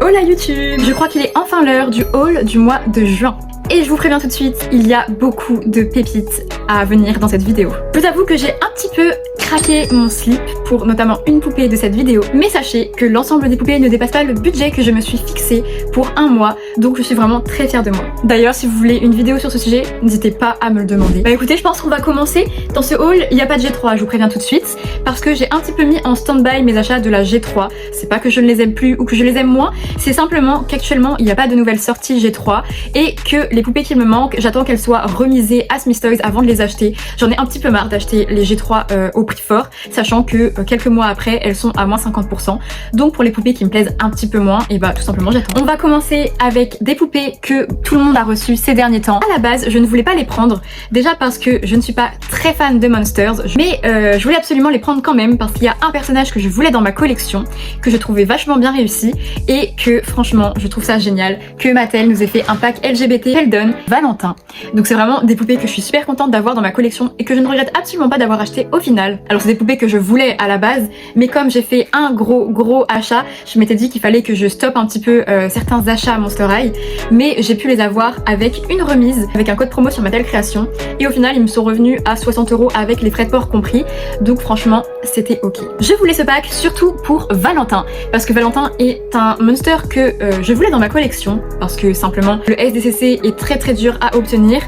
Hola YouTube! Je crois qu'il est enfin l'heure du haul du mois de juin. Et je vous préviens tout de suite, il y a beaucoup de pépites à venir dans cette vidéo. Je vous avoue que j'ai un petit peu craqué mon slip pour notamment une poupée de cette vidéo. Mais sachez que l'ensemble des poupées ne dépasse pas le budget que je me suis fixé pour un mois. Donc je suis vraiment très fière de moi. D'ailleurs, si vous voulez une vidéo sur ce sujet, n'hésitez pas à me le demander. Bah écoutez, je pense qu'on va commencer. Dans ce haul, il n'y a pas de G3, je vous préviens tout de suite. Parce que j'ai un petit peu mis en stand-by mes achats de la G3. C'est pas que je ne les aime plus ou que je les aime moins. C'est simplement qu'actuellement, il n'y a pas de nouvelles sorties G3. Et que les poupées qui me manquent, j'attends qu'elles soient remisées à Smith Toys avant de les acheter. J'en ai un petit peu marre d'acheter les G3 au prix fort, sachant que quelques mois après, elles sont à moins 50%. Donc pour les poupées qui me plaisent un petit peu moins, et bah tout simplement j'attends. On va commencer avec des poupées que tout le monde a reçues ces derniers temps. À la base, je ne voulais pas les prendre, déjà parce que je ne suis pas très fan de Monsters, mais je voulais absolument les prendre quand même parce qu'il y a un personnage que je voulais dans ma collection, que je trouvais vachement bien réussi, et que franchement, je trouve ça génial que Mattel nous ait fait un pack LGBT Sheldon Valentin. Donc c'est vraiment des poupées que je suis super contente d'avoir dans ma collection et que je ne regrette absolument pas d'avoir acheté au final. Alors c'est des poupées que je voulais à la base, mais comme j'ai fait un gros achat, je m'étais dit qu'il fallait que je stoppe un petit peu certains achats à Monster High, mais j'ai pu les avoir avec une remise, avec un code promo sur Mattel Création, et au final ils me sont revenus à 60 € avec les frais de port compris, donc franchement c'était ok. Je voulais ce pack surtout pour Valentin, parce que Valentin est un monster que je voulais dans ma collection, parce que simplement le SDCC est très dur à obtenir,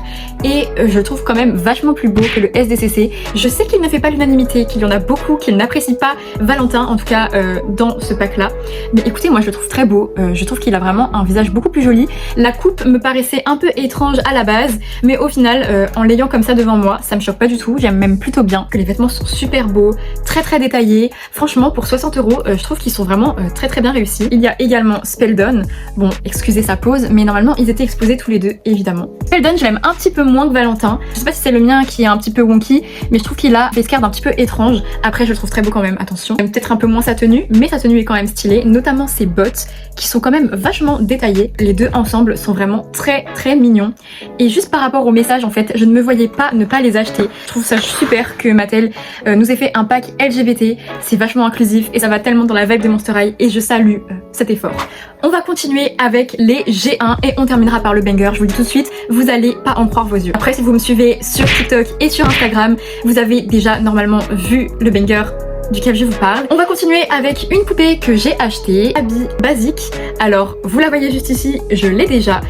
et je le trouve quand même vachement plus beau que le SDCC. Je sais qu'il ne fait pas l'unanimité, qu'il y en a beaucoup qui n'apprécient pas Valentin, en tout cas dans ce pack là, mais écoutez, moi je le trouve très beau, je trouve qu'il a vraiment un visage beaucoup plus joli. La coupe me paraissait un peu étrange à la base, mais au final en l'ayant comme ça devant moi, ça me choque pas du tout, j'aime même plutôt bien, que les vêtements sont super beaux, très détaillés. Franchement pour 60 €, je trouve qu'ils sont vraiment très bien réussis. Il y a également Speldon, bon excusez sa pose, mais normalement ils étaient exposés tous les deux évidemment. Speldon je l'aime un petit peu moins que Valentin, je sais pas si c'est le mien qui est un petit peu wonky, mais je trouve qu'il a des scars un petit peu étranges. Après je le trouve très beau quand même, attention. J'aime peut-être un peu moins sa tenue, mais sa tenue est quand même stylée, notamment ses bottes qui sont quand même vachement détaillées. Les deux ensemble sont vraiment très mignons. Et juste par rapport au message en fait, je ne me voyais pas ne pas les acheter. Je trouve ça super que Mattel nous ait fait un pack LGBT, c'est vachement inclusif et ça va tellement dans la vibe des Monster High et je salue cet effort. On va continuer avec les G1 et on terminera par le banger, je vous le dis tout de suite, vous allez pas en croire vos yeux. Après si vous me suivez sur TikTok et sur Instagram, vous avez déjà normalement vu le banger duquel je vous parle. On va continuer avec une poupée que j'ai achetée, habit basique. Alors vous la voyez juste ici, je l'ai déjà.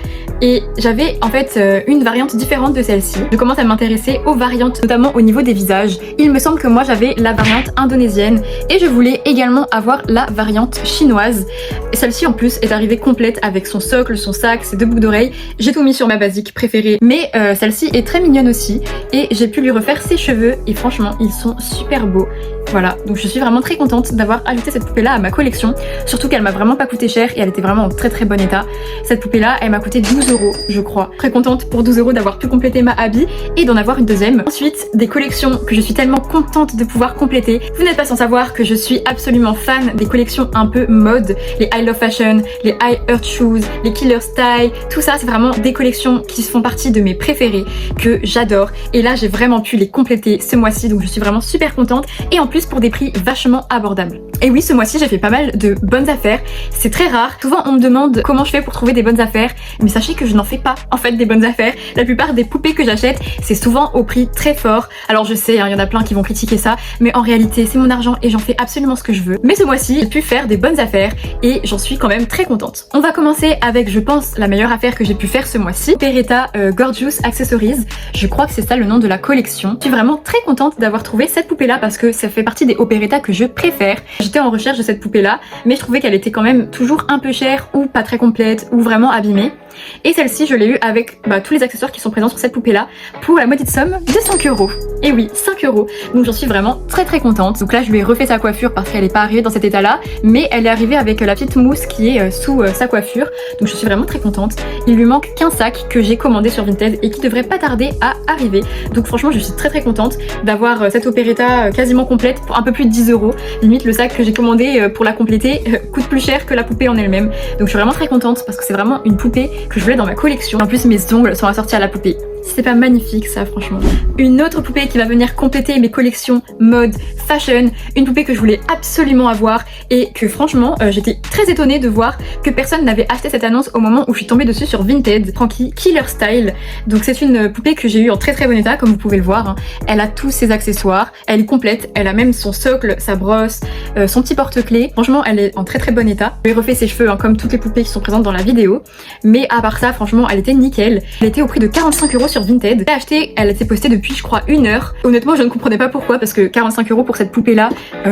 Et j'avais en fait une variante différente de celle-ci. Je commence à m'intéresser aux variantes, notamment au niveau des visages. Il me semble que moi j'avais la variante indonésienne et je voulais également avoir la variante chinoise. Et celle-ci en plus est arrivée complète avec son socle, son sac, ses deux boucles d'oreilles. J'ai tout mis sur ma basique préférée. Mais celle-ci est très mignonne aussi et j'ai pu lui refaire ses cheveux et franchement ils sont super beaux. Voilà, donc je suis vraiment très contente d'avoir ajouté cette poupée là à ma collection, surtout qu'elle m'a vraiment pas coûté cher et elle était vraiment en très bon état. Cette poupée là elle m'a coûté 12 € je crois. Très contente pour 12 € d'avoir pu compléter ma habit et d'en avoir une deuxième. Ensuite des collections que je suis tellement contente de pouvoir compléter. Vous n'êtes pas sans savoir que je suis absolument fan des collections un peu mode, les I Love Fashion, les I Earth Shoes, les Killer Style, tout ça c'est vraiment des collections qui font partie de mes préférées, que j'adore, et là j'ai vraiment pu les compléter ce mois-ci, donc je suis vraiment super contente et en plus pour des prix vachement abordables. Et oui, ce mois-ci j'ai fait pas mal de bonnes affaires, c'est très rare, souvent on me demande comment je fais pour trouver des bonnes affaires, mais sachez que je n'en fais pas en fait des bonnes affaires. La plupart des poupées que j'achète c'est souvent au prix très fort. Alors je sais, il y en a plein qui vont critiquer ça, mais en réalité c'est mon argent et j'en fais absolument ce que je veux. Mais ce mois-ci j'ai pu faire des bonnes affaires et j'en suis quand même très contente. On va commencer avec, je pense, la meilleure affaire que j'ai pu faire ce mois-ci, Peretta Gorgeous Accessories. Je crois que c'est ça le nom de la collection. Je suis vraiment très contente d'avoir trouvé cette poupée là parce que ça fait partie des Operetta que je préfère. J'étais en recherche de cette poupée là, mais je trouvais qu'elle était quand même toujours un peu chère ou pas très complète ou vraiment abîmée. Et celle-ci je l'ai eu avec tous les accessoires qui sont présents sur cette poupée là pour la modique somme de 5 €. Et oui, 5 €. Donc j'en suis vraiment très contente. Donc là je lui ai refait sa coiffure parce qu'elle est pas arrivée dans cet état là, mais elle est arrivée avec la petite mousse qui est sous sa coiffure. Donc je suis vraiment très contente. Il lui manque qu'un sac que j'ai commandé sur Vinted et qui devrait pas tarder à arriver. Donc franchement je suis très contente d'avoir cette Operetta quasiment complète pour un peu plus de 10 €. Limite le sac que j'ai commandé pour la compléter coûte plus cher que la poupée en elle-même. Donc je suis vraiment très contente parce que c'est vraiment une poupée que je voulais dans ma collection. En plus mes ongles sont assortis à la poupée. C'est pas magnifique ça franchement. Une autre poupée qui va venir compléter mes collections mode, fashion, une poupée que je voulais absolument avoir et que franchement j'étais très étonnée de voir que personne n'avait acheté cette annonce au moment où je suis tombée dessus sur Vinted. Frankie Killer Style. Donc c'est une poupée que j'ai eue en très très bon état comme vous pouvez le voir. Hein. Elle a tous ses accessoires, elle est complète, elle a même son socle, sa brosse, son petit porte-clés. Franchement elle est en très très bon état. Je lui ai refait ses cheveux hein, comme toutes les poupées qui sont présentes dans la vidéo. Mais à part ça franchement elle était nickel. Elle était au prix de 45 € sur Vinted. Je l'ai achetée, elle était postée depuis je crois 1 heure. Honnêtement je ne comprenais pas pourquoi parce que 45 € pour cette poupée là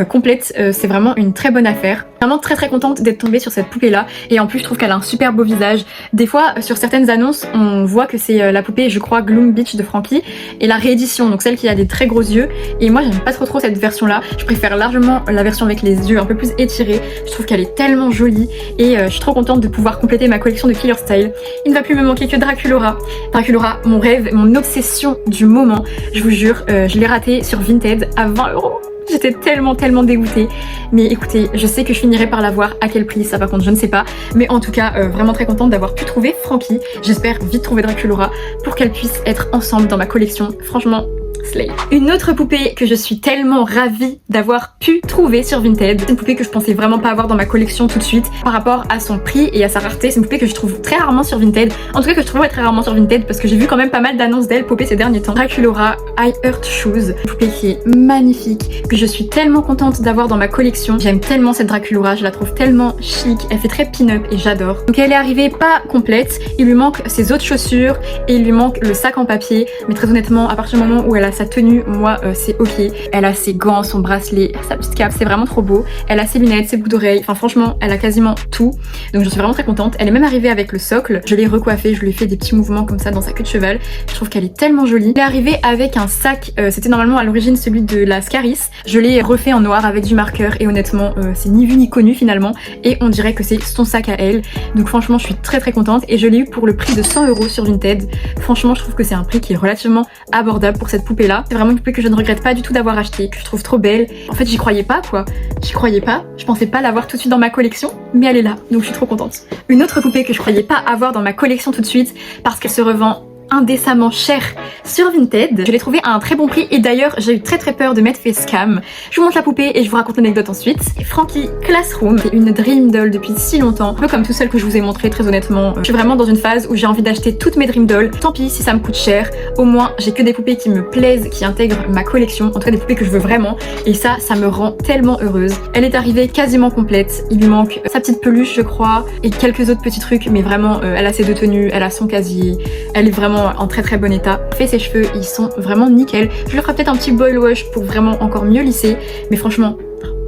complète c'est vraiment une très bonne affaire. Vraiment très très contente d'être tombée sur cette poupée là et en plus je trouve qu'elle a un super beau visage. Des fois sur certaines annonces on voit que c'est la poupée je crois Gloom Beach de Frankie et la réédition donc celle qui a des très gros yeux et moi j'aime pas trop cette version là. Je préfère largement la version avec les yeux un peu plus étirés. Je trouve qu'elle est tellement jolie et je suis trop contente de pouvoir compléter ma collection de Killer Style. Il ne va plus me manquer que Draculaura. Draculaura, mon rêve, mon obsession du moment. Je vous jure, je l'ai raté sur Vinted à 20 €. J'étais tellement dégoûtée. Mais écoutez, je sais que je finirai par l'avoir. À quel prix, ça par contre je ne sais pas. Mais en tout cas, vraiment très contente d'avoir pu trouver Frankie. J'espère vite trouver Draculaura pour qu'elle puisse être ensemble dans ma collection. Franchement, slay. Une autre poupée que je suis tellement ravie d'avoir pu trouver sur Vinted. C'est une poupée que je pensais vraiment pas avoir dans ma collection tout de suite par rapport à son prix et à sa rareté. C'est une poupée que je trouve très rarement sur Vinted. En tout cas que je trouve très rarement sur Vinted parce que j'ai vu quand même pas mal d'annonces d'elle popper ces derniers temps. Draculaura I Heart Shoes. Une poupée qui est magnifique, que je suis tellement contente d'avoir dans ma collection. J'aime tellement cette Draculaura, je la trouve tellement chic. Elle fait très pin-up et j'adore. Donc elle est arrivée pas complète. Il lui manque ses autres chaussures et il lui manque le sac en papier. Mais très honnêtement, à partir du moment où elle a sa tenue, moi c'est ok. Elle a ses gants, son bracelet, sa petite cape, c'est vraiment trop beau. Elle a ses lunettes, ses boucles d'oreilles, enfin franchement elle a quasiment tout. Donc je suis vraiment très contente. Elle est même arrivée avec le socle. Je l'ai recoiffée, je lui ai fait des petits mouvements comme ça dans sa queue de cheval. Je trouve qu'elle est tellement jolie. Elle est arrivée avec un sac, c'était normalement à l'origine celui de la Scaris. Je l'ai refait en noir avec du marqueur et honnêtement c'est ni vu ni connu finalement. Et on dirait que c'est son sac à elle. Donc franchement je suis très contente et je l'ai eu pour le prix de 100 € sur Vinted. Franchement je trouve que c'est un prix qui est relativement abordable pour cette poupée là. C'est vraiment une poupée que je ne regrette pas du tout d'avoir acheté, que je trouve trop belle. En fait j'y croyais pas quoi, j'y croyais pas, je pensais pas l'avoir tout de suite dans ma collection, mais elle est là, donc je suis trop contente. Une autre poupée que je croyais pas avoir dans ma collection tout de suite, parce qu'elle se revend indécemment cher sur Vinted. Je l'ai trouvé à un très bon prix et d'ailleurs j'ai eu très peur de m'être fait scam. Je vous montre la poupée et je vous raconte l'anecdote ensuite. Frankie Classroom, c'est une dream doll depuis si longtemps, un peu comme toutes celles que je vous ai montrées très honnêtement. Je suis vraiment dans une phase où j'ai envie d'acheter toutes mes dream dolls. Tant pis si ça me coûte cher, au moins j'ai que des poupées qui me plaisent, qui intègrent ma collection, en tout cas des poupées que je veux vraiment et ça me rend tellement heureuse. Elle est arrivée quasiment complète, il lui manque sa petite peluche je crois et quelques autres petits trucs mais vraiment elle a ses deux tenues, elle a son casier, elle est vraiment en très bon état. Fait ses cheveux, ils sont vraiment nickel. Je lui ferai peut-être un petit boil wash pour vraiment encore mieux lisser, mais franchement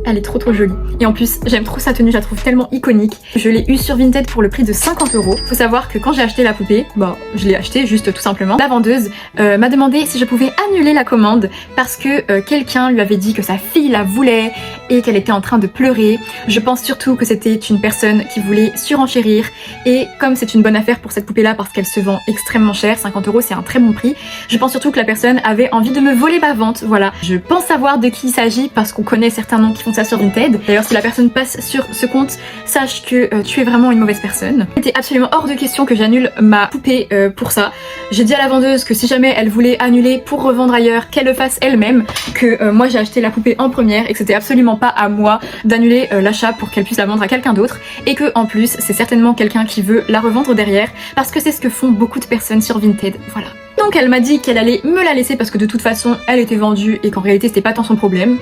elle est trop jolie. Et en plus, j'aime trop sa tenue, je la trouve tellement iconique. Je l'ai eue sur Vinted pour le prix de 50 €. Faut savoir que quand j'ai acheté la poupée, je l'ai achetée juste tout simplement. La vendeuse m'a demandé si je pouvais annuler la commande parce que quelqu'un lui avait dit que sa fille la voulait et qu'elle était en train de pleurer. Je pense surtout que c'était une personne qui voulait surenchérir et comme c'est une bonne affaire pour cette poupée là parce qu'elle se vend extrêmement cher, 50 € c'est un très bon prix, je pense surtout que la personne avait envie de me voler ma vente, voilà. Je pense savoir de qui il s'agit parce qu'on connaît certains noms qui font ça sur Vinted. D'ailleurs si la personne passe sur ce compte, sache que tu es vraiment une mauvaise personne. Il était absolument hors de question que j'annule ma poupée pour ça. J'ai dit à la vendeuse que si jamais elle voulait annuler pour revendre ailleurs, qu'elle le fasse elle-même, que moi j'ai acheté la poupée en première et que c'était absolument pas à moi d'annuler l'achat pour qu'elle puisse la vendre à quelqu'un d'autre et que en plus c'est certainement quelqu'un qui veut la revendre derrière parce que c'est ce que font beaucoup de personnes sur Vinted, voilà. Donc elle m'a dit qu'elle allait me la laisser parce que de toute façon elle était vendue et qu'en réalité c'était pas tant son problème.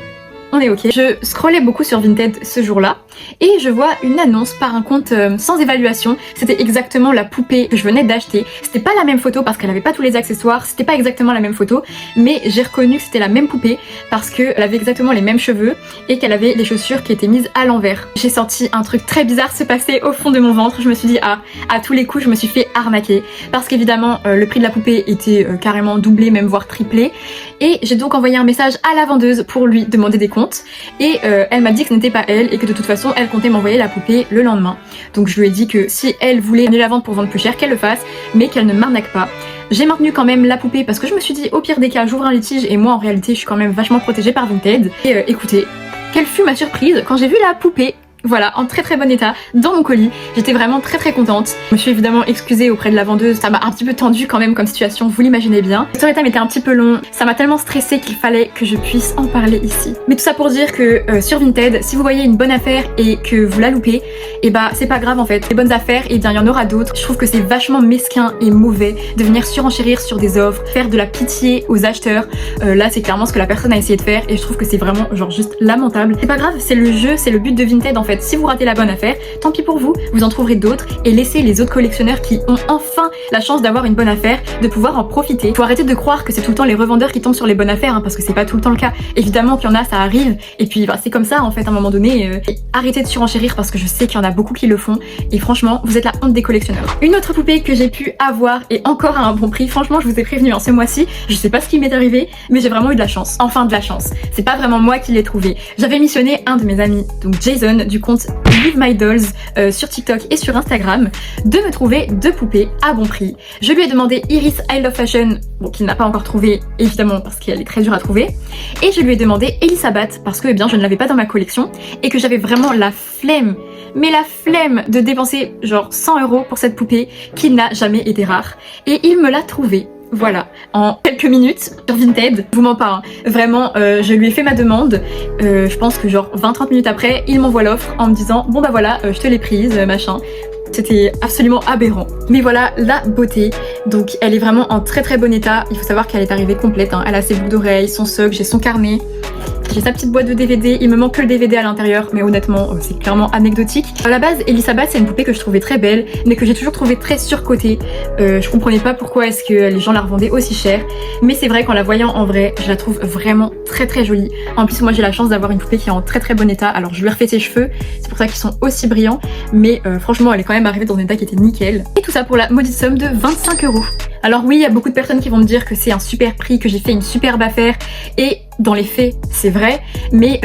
On est ok. Je scrollais beaucoup sur Vinted ce jour-là et je vois une annonce par un compte sans évaluation. C'était exactement la poupée que je venais d'acheter. C'était pas la même photo parce qu'elle avait pas tous les accessoires, c'était pas exactement la même photo, mais j'ai reconnu que c'était la même poupée parce qu'elle avait exactement les mêmes cheveux et qu'elle avait les chaussures qui étaient mises à l'envers. J'ai senti un truc très bizarre se passer au fond de mon ventre. Je me suis dit à tous les coups je me suis fait arnaquer parce qu'évidemment le prix de la poupée était carrément doublé, même voire triplé. Et j'ai donc envoyé un message à la vendeuse pour lui demander des comptes. Et elle m'a dit que ce n'était pas elle et que de toute façon elle comptait m'envoyer la poupée le lendemain. Donc je lui ai dit que si elle voulait annuler la vente pour vendre plus cher, qu'elle le fasse, mais qu'elle ne m'arnaque pas. J'ai maintenu quand même la poupée parce que je me suis dit au pire des cas j'ouvre un litige et moi en réalité je suis quand même vachement protégée par Vinted. Et écoutez, quelle fut ma surprise quand j'ai vu la poupée voilà, en très bon état, dans mon colis. J'étais vraiment très contente. Je me suis évidemment excusée auprès de la vendeuse, ça m'a un petit peu tendue quand même comme situation, vous l'imaginez bien. Le story time était un petit peu long, ça m'a tellement stressée qu'il fallait que je puisse en parler ici. Mais tout ça pour dire que sur Vinted, si vous voyez une bonne affaire et que vous la loupez, et bah c'est pas grave en fait. Les bonnes affaires, et bien il y en aura d'autres. Je trouve que c'est vachement mesquin et mauvais de venir surenchérir sur des offres, faire de la pitié aux acheteurs. Là c'est clairement ce que la personne a essayé de faire et je trouve que c'est vraiment genre juste lamentable. C'est pas grave, c'est le jeu, c'est le but de Vinted en fait. Si vous ratez la bonne affaire, tant pis pour vous, vous en trouverez d'autres et laissez les autres collectionneurs qui ont enfin la chance d'avoir une bonne affaire de pouvoir en profiter. Faut arrêter de croire que c'est tout le temps les revendeurs qui tombent sur les bonnes affaires, hein, parce que c'est pas tout le temps le cas. Évidemment qu'il y en a, ça arrive, et puis bah, c'est comme ça en fait à un moment donné. Arrêtez de surenchérir parce que je sais qu'il y en a beaucoup qui le font et franchement vous êtes la honte des collectionneurs. Une autre poupée que j'ai pu avoir et encore à un bon prix, franchement je vous ai prévenu ce mois-ci, je sais pas ce qui m'est arrivé mais j'ai vraiment eu de la chance, enfin de la chance. C'est pas vraiment moi qui l'ai trouvé. J'avais missionné un de mes amis, donc Jason du compte Live My Dolls sur TikTok et sur Instagram, de me trouver 2 poupées à bon prix. Je lui ai demandé Iris I Love Fashion, bon qu'il n'a pas encore trouvé évidemment parce qu'elle est très dure à trouver, et je lui ai demandé Elisabeth parce que eh bien je ne l'avais pas dans ma collection et que j'avais vraiment la flemme, mais la flemme de dépenser genre 100 € pour cette poupée qui n'a jamais été rare, et il me l'a trouvée. Voilà, en quelques minutes sur Vinted, je vous mens pas, hein. Vraiment, je lui ai fait ma demande, je pense que genre 20-30 minutes après, il m'envoie l'offre en me disant bon bah voilà, je te l'ai prise, machin. C'était absolument aberrant. Mais voilà la beauté. Donc elle est vraiment en très bon état. Il faut savoir qu'elle est arrivée complète, hein. Elle a ses boucles d'oreilles, son socle, j'ai son carnet. J'ai sa petite boîte de DVD, il me manque que le DVD à l'intérieur, mais honnêtement, c'est clairement anecdotique. À la base, Elisabeth, c'est une poupée que je trouvais très belle, mais que j'ai toujours trouvée très surcotée. Je comprenais pas pourquoi est-ce que les gens la revendaient aussi cher, mais c'est vrai qu'en la voyant en vrai, je la trouve vraiment très jolie. En plus, moi j'ai la chance d'avoir une poupée qui est en très bon état, alors je lui ai refait ses cheveux, c'est pour ça qu'ils sont aussi brillants, mais franchement, elle est quand même arrivée dans un état qui était nickel. Et tout ça pour la maudite somme de 25 €. Alors oui, il y a beaucoup de personnes qui vont me dire que c'est un super prix, que j'ai fait une superbe affaire, et dans les faits, c'est vrai, mais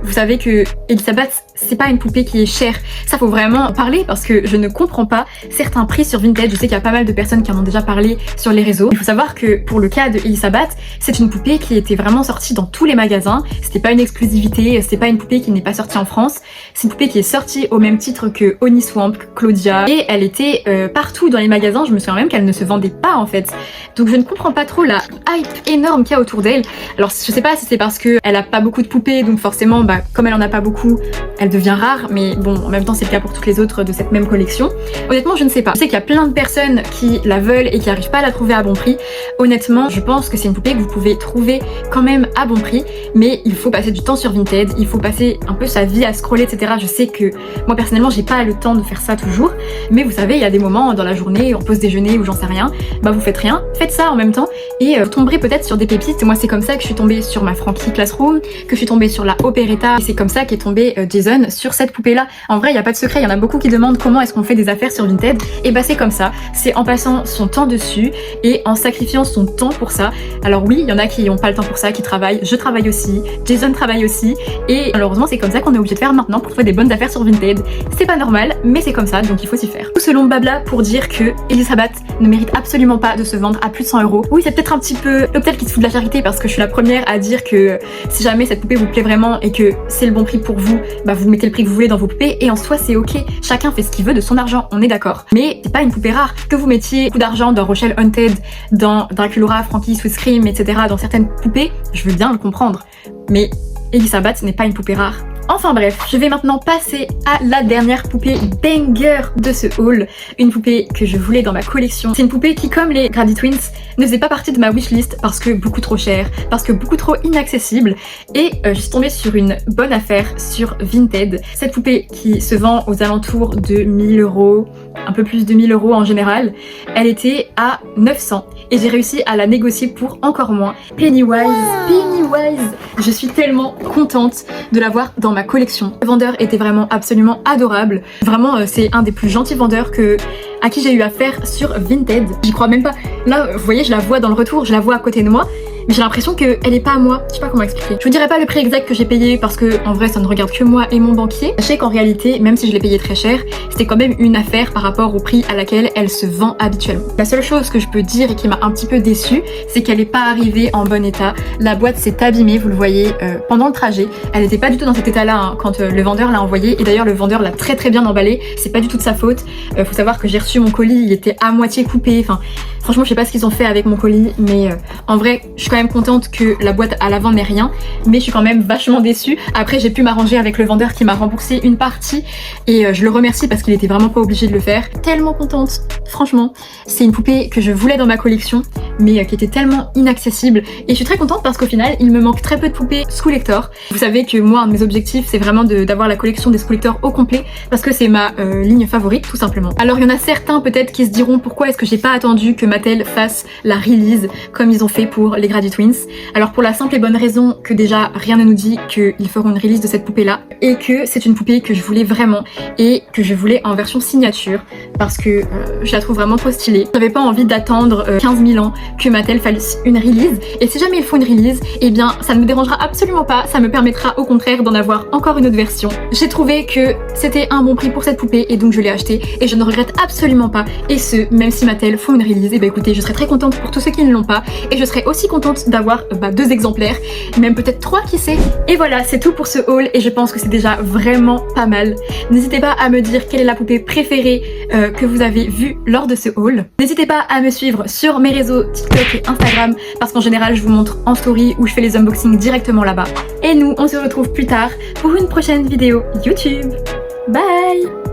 vous savez que Elisabeth, c'est pas une poupée qui est chère. Ça faut vraiment en parler parce que je ne comprends pas certains prix sur Vinted. Je sais qu'il y a pas mal de personnes qui en ont déjà parlé sur les réseaux. Il faut savoir que pour le cas de Elisabeth, c'est une poupée qui était vraiment sortie dans tous les magasins. C'était pas une exclusivité, c'était pas une poupée qui n'est pas sortie en France. C'est une poupée qui est sortie au même titre que Honey Swamp, Claudia, et elle était partout dans les magasins. Je me souviens même qu'elle ne se vendait pas en fait. Donc je ne comprends pas trop la hype énorme qu'il y a autour d'elle. Alors je sais pas si c'est parce que elle a pas beaucoup de poupées, donc forcément bah, comme elle en a pas beaucoup, elle devient rare, mais bon en même temps c'est le cas pour toutes les autres de cette même collection. Honnêtement je ne sais pas. Je sais qu'il y a plein de personnes qui la veulent et qui n'arrivent pas à la trouver à bon prix. Honnêtement je pense que c'est une poupée que vous pouvez trouver quand même à bon prix, mais il faut passer du temps sur Vinted, il faut passer un peu sa vie à scroller etc. Je sais que moi personnellement j'ai pas le temps de faire ça toujours, mais vous savez il y a des moments dans la journée, en pause déjeuner ou j'en sais rien, bah vous faites rien, faites ça en même temps et vous tomberez peut-être sur des pépites. Moi c'est comme ça que je suis tombée sur ma Frankie Classroom, que je suis tombée sur la Operetta, et c'est comme ça qu'est tombé Jason sur cette poupée là. En vrai il n'y a pas de secret, il y en a beaucoup qui demandent comment est-ce qu'on fait des affaires sur Vinted, et bah c'est comme ça, c'est en passant son temps dessus et en sacrifiant son temps pour ça. Alors oui il y en a qui n'ont pas le temps pour ça, qui travaillent, je travaille aussi, Jason travaille aussi, et malheureusement c'est comme ça qu'on est obligé de faire maintenant pour trouver des bonnes affaires sur Vinted. C'est pas normal mais c'est comme ça, donc il faut s'y faire. Tout ce long blabla pour dire que Elisabeth ne mérite absolument pas de se vendre à plus de 100 €. Oui c'est peut-être un petit peu l'hôpital qui se fout de la charité, parce que je suis la première à dire que si jamais cette poupée vous plaît vraiment et que c'est le bon prix pour vous, bah vous mettez le prix que vous voulez dans vos poupées, et en soi c'est ok, chacun fait ce qu'il veut de son argent, on est d'accord. Mais c'est pas une poupée rare. Que vous mettiez beaucoup d'argent dans Rochelle Haunted, dans Draculaura, Frankie, Sweet Scream, etc., dans certaines poupées, je veux bien le comprendre. Mais Elisabeth n'est pas une poupée rare. Enfin bref, je vais maintenant passer à la dernière poupée banger de ce haul. Une poupée que je voulais dans ma collection. C'est une poupée qui, comme les Grady Twins, ne faisait pas partie de ma wishlist parce que beaucoup trop cher, parce que beaucoup trop inaccessible. Et je suis tombée sur une bonne affaire sur Vinted. Cette poupée qui se vend aux alentours de 1000 €, un peu plus de 1000 € en général, elle était à 900 et j'ai réussi à la négocier pour encore moins. Pennywise, je suis tellement contente de l'avoir dans ma collection. Le vendeur était vraiment absolument adorable. Vraiment c'est un des plus gentils vendeurs à qui j'ai eu affaire sur Vinted. J'y crois même pas. Là vous voyez je la vois dans le retour, je la vois à côté de moi. mais j'ai l'impression qu'elle est pas à moi. Je sais pas comment expliquer. Je vous dirai pas le prix exact que j'ai payé parce que en vrai ça ne regarde que moi et mon banquier. Sachez qu'en réalité, même si je l'ai payé très cher, c'était quand même une affaire par rapport au prix à laquelle elle se vend habituellement. La seule chose que je peux dire et qui m'a un petit peu déçue, c'est qu'elle n'est pas arrivée en bon état. La boîte s'est abîmée, vous le voyez, pendant le trajet. Elle n'était pas du tout dans cet état-là hein, quand le vendeur l'a envoyée. Et d'ailleurs, le vendeur l'a très bien emballée. C'est pas du tout de sa faute. Faut savoir que j'ai reçu mon colis, il était à moitié coupé. Enfin, franchement, je sais pas ce qu'ils ont fait avec mon colis, mais en vrai, je suis quand même contente que la boîte à l'avant n'ait rien. Mais je suis quand même vachement déçue. Après, j'ai pu m'arranger avec le vendeur qui m'a remboursé une partie. Et je le remercie parce qu'il était vraiment pas obligé de le faire. Tellement contente, franchement. C'est une poupée que je voulais dans ma collection, mais qui était tellement inaccessible. Et je suis très contente parce qu'au final, il me manque très peu de poupées Skoolector. Vous savez que moi, un de mes objectifs, c'est vraiment d'avoir la collection des Skoolector au complet, parce que c'est ma ligne favorite, tout simplement. Alors, il y en a certains peut-être qui se diront pourquoi est-ce que j'ai pas attendu que Mattel fasse la release comme ils ont fait pour les Grady Twins. Alors, pour la simple et bonne raison que déjà, rien ne nous dit qu'ils feront une release de cette poupée-là, et que c'est une poupée que je voulais vraiment, et que je voulais en version signature, parce que je la trouve vraiment trop stylée. J'avais pas envie d'attendre 15 000 ans que Mattel fasse une release, et si jamais il faut une release, eh bien ça ne me dérangera absolument pas, ça me permettra au contraire d'en avoir encore une autre version. J'ai trouvé que c'était un bon prix pour cette poupée et donc je l'ai achetée et je ne regrette absolument pas, et ce, même si Mattel font une release, et bah écoutez, je serai très contente pour tous ceux qui ne l'ont pas, et je serai aussi contente d'avoir 2 exemplaires, même peut-être 3 qui sait. Et voilà, c'est tout pour ce haul et je pense que c'est déjà vraiment pas mal. N'hésitez pas à me dire quelle est la poupée préférée que vous avez vue lors de ce haul. N'hésitez pas à me suivre sur mes réseaux TikTok et Instagram parce qu'en général je vous montre en story où je fais les unboxings directement là-bas. Et nous, on se retrouve plus tard pour une prochaine vidéo YouTube. Bye!